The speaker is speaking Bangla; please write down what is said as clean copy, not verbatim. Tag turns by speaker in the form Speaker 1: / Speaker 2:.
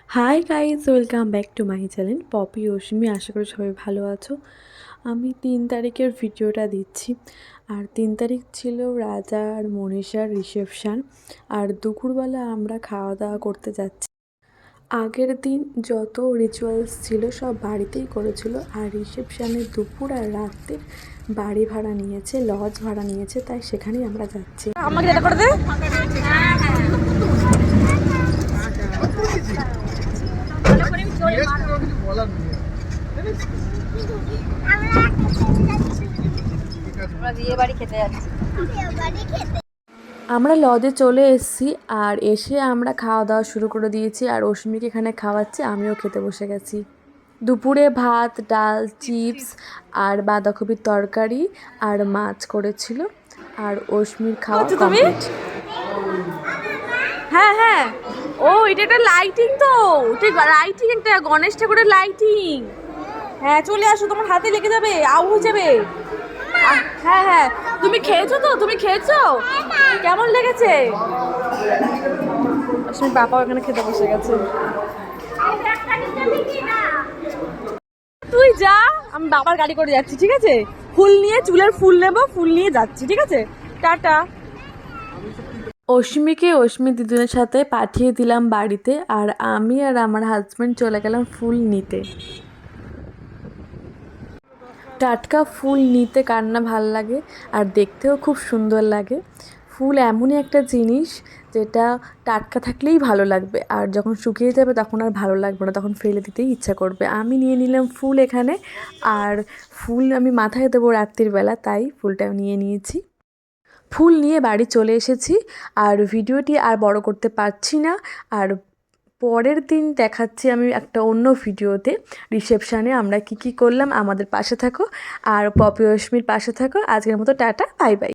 Speaker 1: High guys, welcome back to my channel Popy Ashmi. আশা করি সবাই ভালো আছো। আমি 3 তারিখের ভিডিওটা দিচ্ছি। আর 3 তারিখ ছিল রাজা আর মনীষার রিসেপশান। আর দুপুরবেলা আমরা খাওয়া দাওয়া করতে যাচ্ছি। আগের দিন যত রিচুয়ালস ছিল সব বাড়িতেই করেছিল। আর রিসেপশানের দুপুর আর রাত্রের বাড়ি ভাড়া নিয়েছে, লজ ভাড়া নিয়েছে, তাই সেখানেই আমরা যাচ্ছি।
Speaker 2: আমাকে এটা করে দে।
Speaker 1: আমরা লজে চলে এসেছি আর এসে আমরা খাওয়া দাওয়া শুরু করে দিয়েছি। আর অশ্মিকে এখানে খাওয়াচ্ছি, আমিও খেতে বসে গেছি। দুপুরে ভাত, ডাল, চিপস আর বাঁধাকপির তরকারি আর মাছ করেছিল। আর অশ্মির খাওয়া কমপ্লিট।
Speaker 2: হ্যাঁ হ্যাঁ, ও এটা একটা লাইটিং, তো ঠিক লাইটিং, একটা গণেশ ঠাকুরের লাইটিং। হ্যাঁ চলে আসো, তোমার হাতে লেগে যাবে, আউ হয়ে যাবে। হ্যাঁ হ্যাঁ, তুমি খেয়েছো তো? তুমি খেয়েছো? কেমন লেগেছে? আসলে বাবা এখানে খেতে বসে গেছে। তুই যা, আমি বাবার গাড়ি করে যাচ্ছি, ঠিক আছে? ফুল নিয়ে, চুলের ফুল নেবো, ফুল নিয়ে যাচ্ছি, ঠিক আছে? টাটা।
Speaker 1: অশ্মি দিদুনের সাথে পাঠিয়ে দিলাম বাড়িতে। আর আমি আর আমার হাজব্যান্ড চলে গেলাম ফুল নিতে। টাটকা ফুল নিতে কার না ভাল লাগে, আর দেখতেও খুব সুন্দর লাগে। ফুল এমনই একটা জিনিস যেটা টাটকা থাকলেই ভালো লাগবে, আর যখন শুকিয়ে যাবে তখন আর ভালো লাগবে না, তখন ফেলে দিতেই ইচ্ছা করবে। আমি নিয়ে নিলাম ফুল এখানে। আর ফুল আমি মাথায় দেবো রাত্রির বেলা, তাই ফুলটা নিয়ে নিয়েছি। ফুল নিয়ে বাড়ি চলে এসেছি। আর ভিডিওটি আর বড় করতে পারছি না। আর পরের দিন দেখাচ্ছি আমি একটা অন্য ভিডিওতে রিসেপশানে আমরা কি করলাম। আমাদের পাশে থাকো আর পপি অশ্মির পাশে থাকো। আজকের মতো টাটা, বাই বাই।